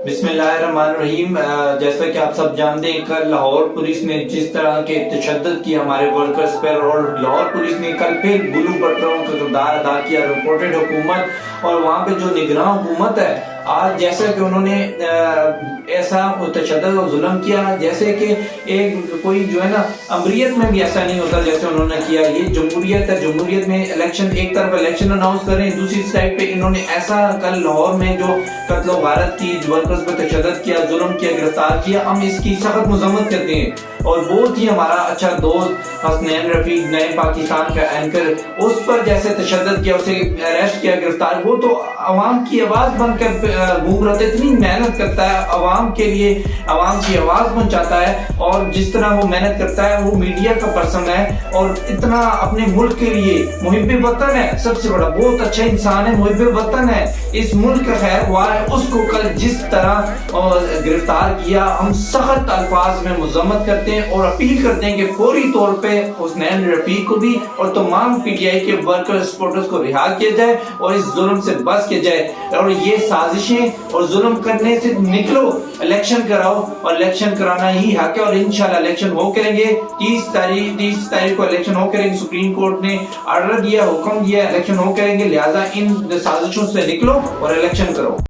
بسم اللہ الرحمن الرحیم۔ جیسا کہ آپ سب جانتے ہیں کل لاہور پولیس نے جس طرح کے تشدد کیا ہمارے ورکرز پر، اور لاہور پولیس نے کل پھر بلو بٹروں کا کردار ادا کیا، رپورٹڈ حکومت اور وہاں پہ جو نگراں حکومت ہے، آج جیسا کہ انہوں نے ایسا تشدد اور ظلم کیا جیسے کہ ایک کوئی جو ہے نا امریت میں بھی ایسا نہیں ہوتا جیسے انہوں نے کیا۔ یہ جمہوریت ہے، جمہوریت میں الیکشن، ایک طرف الیکشن اناؤنس کر رہے ہیں، دوسری سائڈ پہ انہوں نے ایسا کل لاہور میں جو قتل و غارت کی، ورکرز پہ تشدد کیا، ظلم کیا، گرفتار کیا، ہم اس کی سخت مذمت کرتے ہیں۔ اور بہت ہی ہمارا اچھا دوست حسنین رفیق، نئے پاکستان کا اینکر، اس پر جیسے تشدد کیا، اسے اریسٹ کیا، گرفتار، وہ تو عوام کی آواز بن کر گھوم رہا تھا، اتنی محنت کرتا ہے عوام کے لیے، عوام کی آواز پہنچاتا ہے، اور جس طرح وہ محنت کرتا ہے، وہ میڈیا کا پرسن ہے اور اتنا اپنے ملک کے لیے محب وطن ہے، سب سے بڑا بہت اچھا انسان ہے، محب وطن ہے، اس ملک کا خیر خواہ ہے۔ اس کو کل جس طرح گرفتار کیا، ہم سخت الفاظ میں مذمت کرتے ہیں اور اپیل کرتے ہیں کہ فوری طور پہ حسنین رفیق کو بھی اور تمام پی ٹی آئی کے ورکر سپورٹرز کو رہا کیا جائے اور اس ظلم سے بچ کیا جائے، اور یہ سازشیں اور ظلم کرنے سے نکلو، الیکشن کراؤ، اور الیکشن کرانا ہی حق ہے، اور انشاءاللہ الیکشن ہو کریں گے۔ 30 تاریخ کو الیکشن ہو کریں گے، سپریم کورٹ نے آرڈر دیا، حکم دیا، الیکشن ہو کریں گے، لہٰذا ان سازشوں سے نکلو اور الیکشن کرو۔